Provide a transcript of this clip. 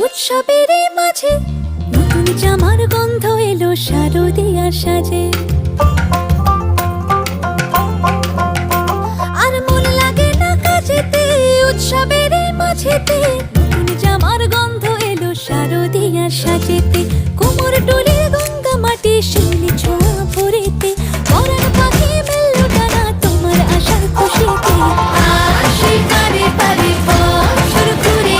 উৎসবের মাঝে নতুন জামার গন্ধ এলো শারদিয়ার সাজে। আর মন লাগে না কাজেতে, উৎসবের মাঝেতে নতুন জামার গন্ধ এলো শারদিয়ার সাজেতে।